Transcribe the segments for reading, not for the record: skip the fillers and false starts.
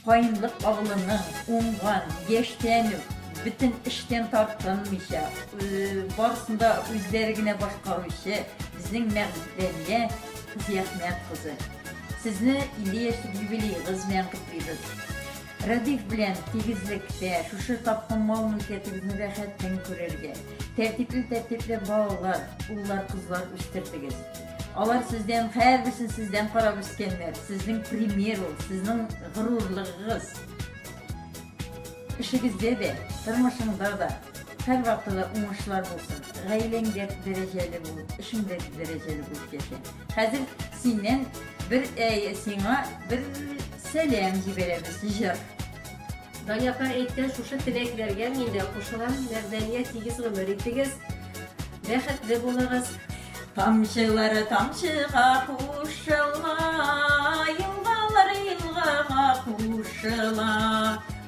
Қайынлық ауылының оңған, ештеніп, бүтін іштен тартқанмыша, барысында өздерігіне башқарушы біздің Мәғдәния Қызы Ахмет қызы. Сізні илешік юбилейіңіз мен құттықтаймыз. Радиф білән тигізлікте, шушы тапқан мал-мүлкетіңізді рәхәттен көрерге, тәртіплі балалар, ұллар, қызлар өстірдіңіз. Алар сізден, әрбірсін сізден қарап өскенлер, сіздің примеру, сіздің ғырурлығыңыз. Ішігізде де, тұрмышыңда да, әр вақтыда оңышлар болсын. Ғайлеңдер дәрежелі болып, ішіңдер дәрежелі болып кеше. Қазір сенен сеңа бір сәлем жібереміз, жыр. Данияка әйткен шушы тілеклерге менде қошылам, Мәғдәния тигіз ғымыр еттігіз, бәхетлі болығыз. Тамшылары тамшыға қушыла, елғалар елғаға қушыла,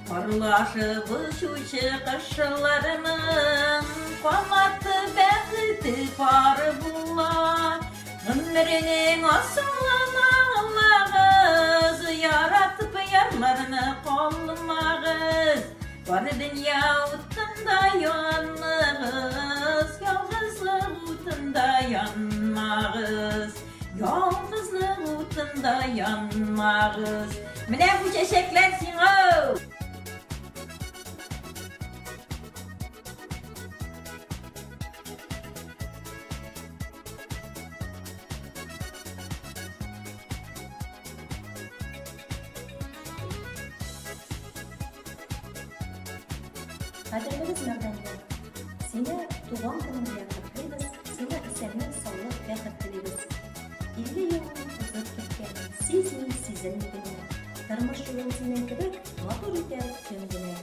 қарлашы бұшушы қышыларының қаматы бәқіті пары бұла. Ғымырының асылына алағыз, яратып ярларыны қолымағыз, бар дүния ұттында янығыз, ялғызлық ұтында yanmağız, yalnızlık utunda yanmağız. Mine bu çeşeklensin o! Қадірліміз Мәғдәния, сені туған күніңде құттықтаймыз, сені исәнлік, саулық, бәхет тілейміз. 50 жылың ұзып кеткен, сезінбегіне, тұрмыш жолың сенен кебек, матур етер кемдіне.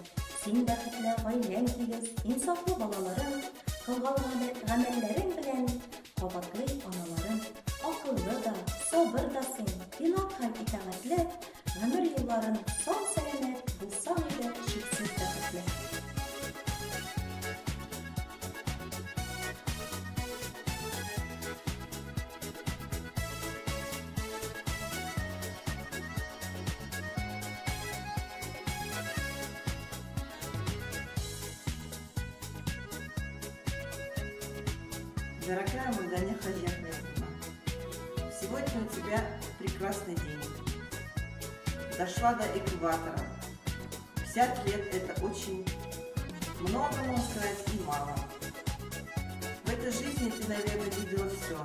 Сен бәхетлі ғайләң тигіз, инсафлы балаларың, қылған ғәмәлләрең білән, қабатлы аналарың, ақыллы да, сабыр да сен, инат һәм итәғәтле, ғұмыр юлларын сау сәламәт булсаң иде, шексез бәхетле. Дорогая Мәғдәния Хажи Ахметовна, сегодня у тебя прекрасный день. Дошла до экватора. 50 лет – это очень много, можно сказать, и мало. В этой жизни ты, наверное, видела все.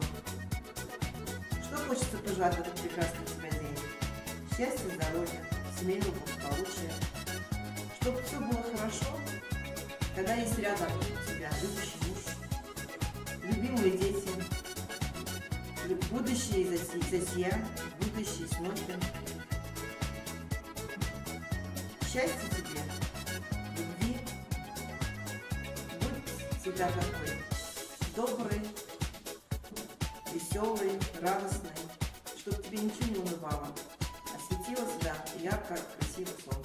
Что хочется пожелать в этот прекрасный тебе день? Счастья, здоровья, семейного благополучия. Чтобы все было хорошо, когда есть рядом у тебя любящий муж, любимые дети, будущие зятья, будущие смотрим. Счастья тебе, любви, будь всегда такой добрый, веселый, радостный, чтобы тебе ничего не унывало, а светило всегда ярко, красиво солнце.